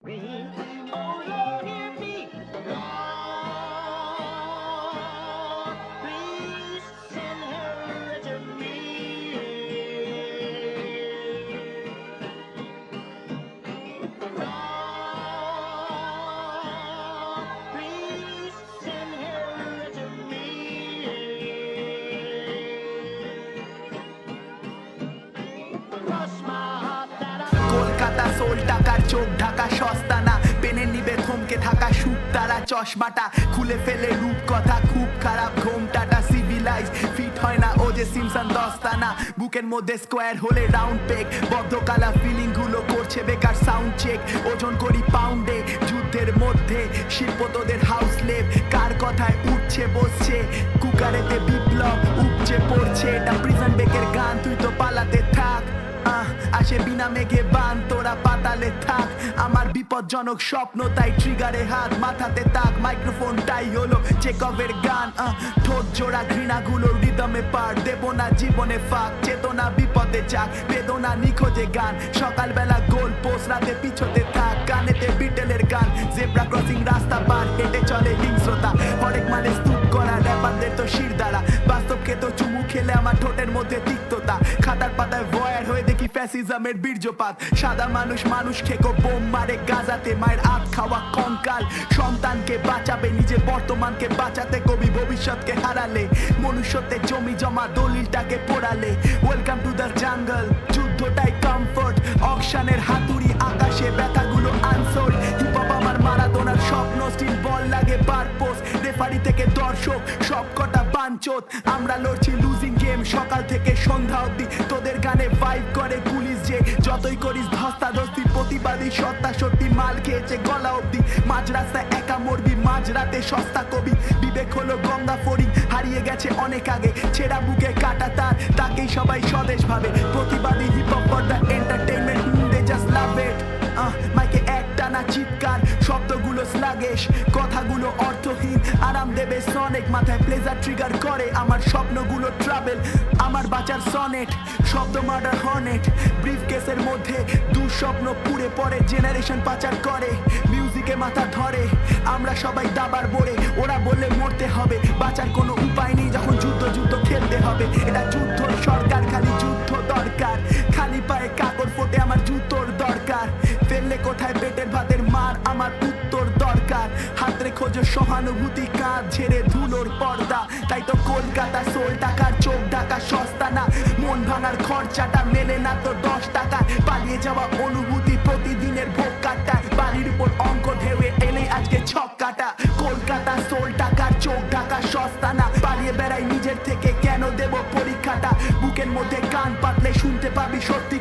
me. Oh Lord, hear me. Lord, please send her to me. Lord, please send her to me. Cross my heart that I Kolkata সোল টাকার চোখ ঢাকা সস্তা না, পেনে নিবে থমকে থাকা সুখ তারা চশমাটা খুলে ফেলে রূপ কথা খুব খারাপ ঘোমটাটা সিভিলাইজ ফিট হয় না ও যে সিমসন দস্তানা বুকের মধ্যে স্কোয়ার হলে রাউন্ড পেগ বদ্ধকালা ফিলিং গুলো করছে বেকার সাউন্ড চেক ওজন করি পাউন্ডে যুদ্ধের মধ্যে শিল্প তোদের হাউস লেভ কার কথায় উঠছে বসছে কুকারেতে বিপ্লব উপচে পড়ছে এটা প্রিজন বেকের গান তুই তো পালাতে থাক আসে বিনা মেঘে বান তোরা পাতালে থাক আমার বিপজ্জনক স্বপ্ন তাই ট্রিগারে হাত মাথাতে তাক মাইক্রোফোনটাই হলো চেকভের গান ঠোঁট জোড়া ঘৃণাগুলো রিদমে পার দেব না জীবনে ফাঁক চেতনা বিপদে যাক বেদনা নিখোঁজে গান সকালবেলা গোল পোস্ট রাতে পিছতে থাক গানেতে বিটেলের গান জেব্রা ক্রসিং রাস্তা পার হেঁটে চলে হিংস্রতা হরেক মানে স্তূপ করা র্যাপারদের তো শির দ্বারা বাস্তবকে তো চুমু খেলে আমার ঠোঁটের মধ্যে তিক্ততা খাতার পাতায় ভয়ার হয়ে দেখি ফ্যাসিজমের বীর্যপাত সাদা মানুষ মানুষ খেকো বোম মারে গাজাতে মায়ের আত খাওয়া কঙ্কাল সন্তানকে বাঁচাবে নিজের বর্তমানকে বাঁচাতে কবি ভবিষ্যৎকে হারালে মনুষ্যত্বে জমি জমা দলিলটাকে পোড়ালে ওয়েলকাম টু দ্য জাঙ্গল যুদ্ধটাই কমফোর্ট অকশনের হাতুড়ি আকাশে ব্যথাগুলো আনসোল্ড হিপহপ আমার মারাদোনার স্বপ্ন স্টিল বল লাগে বার পোস্ট রেফারি থেকে দর্শক সবকটা বাঞ্চোত আমরা লড়ছি লুজিং গেম সকাল থেকে সন্ধ্যা অবধি তোদের গানে ভাইব করে পুলিশ যে যতই করিস ধস্তাধস্তি প্রতিবাদী সত্তা সত্যি মাল খেয়েছে গলা অবধি মাঝ রাস্তায় একা মরবি মাঝ রাতে সস্তা কবি বিবেক হলো গঙ্গা ফড়িং হারিয়ে গেছে অনেক আগে ছেঁড়া বুকে কাটা তার তাকেই সবাই স্বদেশ ভাবে প্রতিবাদী hip hop for the entertainment they just love it মাইকে একটা না চিৎকার শব্দগুলো স্লাগেশ কথাগুলো অর্থহীন আরাম দেবে সনেক মাথায় প্লেজার ট্রিগার করে আমার স্বপ্নগুলো ট্রাভেল আমার বাঁচার সনেট শব্দ মার্ডার হর্নেট ব্রিফ কেসের মধ্যে দুঃস্বপ্ন পুড়ে পড়ে জেনারেশন পাচার করে মিউজিকে মাথা ধরে আমরা সবাই দাবার বোরে ওরা বললে মরতে হবে বাঁচার কোনো উপায় নেই যখন যুদ্ধ যুদ্ধ খেলতে হবে এটা যুদ্ধ সরকার খালি যুদ্ধ দরকার খালি পায়ে কাপড় ফোটে আমার জুতোর দরকার ফেললে কোথায় পেটের ভাতের মার আমার উত্তর দরকার হাতরে খোঁজো সহানুভূতি কাঁধ ঝেড়ে ধুলোর পর্দা তাই তো কলকাতা সোল টাকার চোখ ঢাকা সস্তা না মন ভাঙার খরচাটা মেলে না তো 10 টাকা পালিয়ে যাওয়া অনুভূতি প্রতিদিনের ভোগ কাটায় বাড়ির উপর অঙ্ক ঢেউয়ে এলে আজকে ছক কাটা কলকাতা সোল টাকার চোখ ঢাকা সস্তা না পালিয়ে বেড়াই নিজের থেকে কেন দেব পরীক্ষাটা বুকের মধ্যে কান পাতলে শুনতে পাবি সত্যি